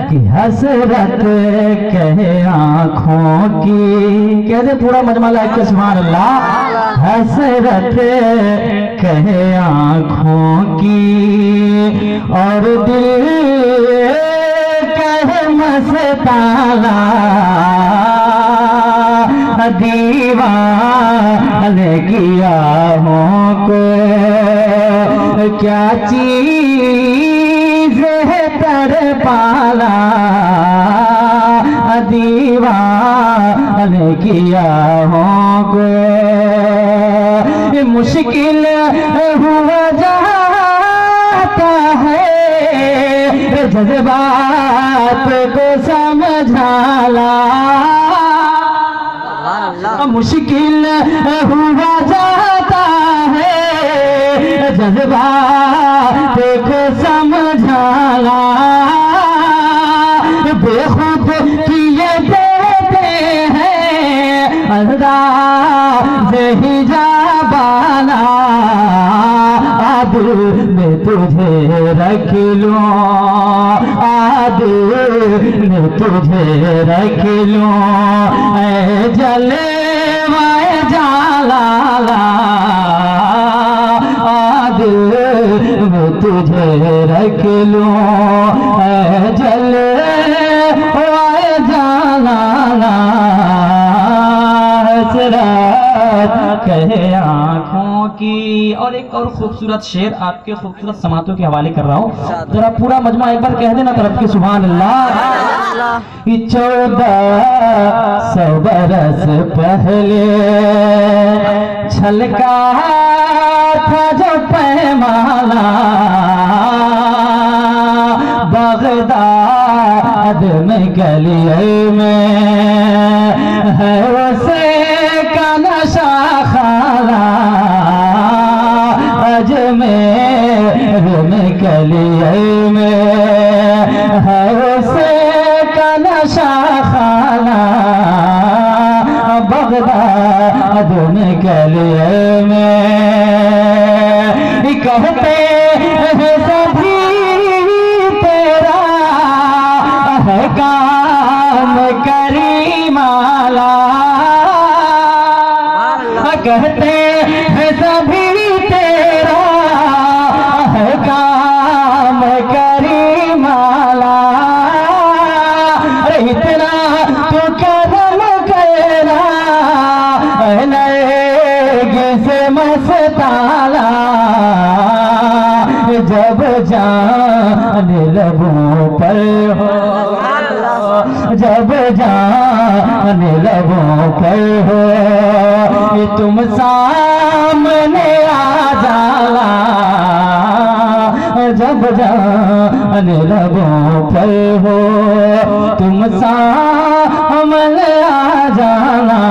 कि हसरत कहे आँखों की, कहते पूरा मजमा लाइक के सुभान अल्लाह। हसरत कहे आँखों की और दिल कहे मस्ताना, दीवाने किया हो को क्या चीज है तड़पाना, दीवाने किया हो को मुश्किल हुआ जाता है जज्बात को समझाना, मुश्किल हुआ जाता है जज्बात को समझाना, बेखुद किए देते हैं अंदाज़ हिजाबाना, दिल में तुझे रख लूं, दिल में तुझे रख लूं, जलवाए जालाला, दिल में तुझे रख लूं, जलवाए जालाला, हसरत कहे आँखों की। और एक और खूबसूरत शेर आपके खूबसूरत समातों के हवाले कर रहा हूँ, जरा पूरा मजमा एक बार कह देना तरफ की सुभान अल्लाह। 1400 बरस पहले छलका था जो पैमाना, बगदाद में गलियों में है उसे का नशा खाना, अजमेर में गलियों में है उसे का नशा खाना, बगदाद में गलियों में कहते हैं सभी तेरा है काम करीमाला, कहते हैं सभी तेरा है काम करीमाला, इतना तो करम करना नए से मस्ताना, जब जान लबों पर हो, जब जान लबों पर हो, तुम सामने आ जाला, जब जान लबों पर हो, तुम सामने आ जाना,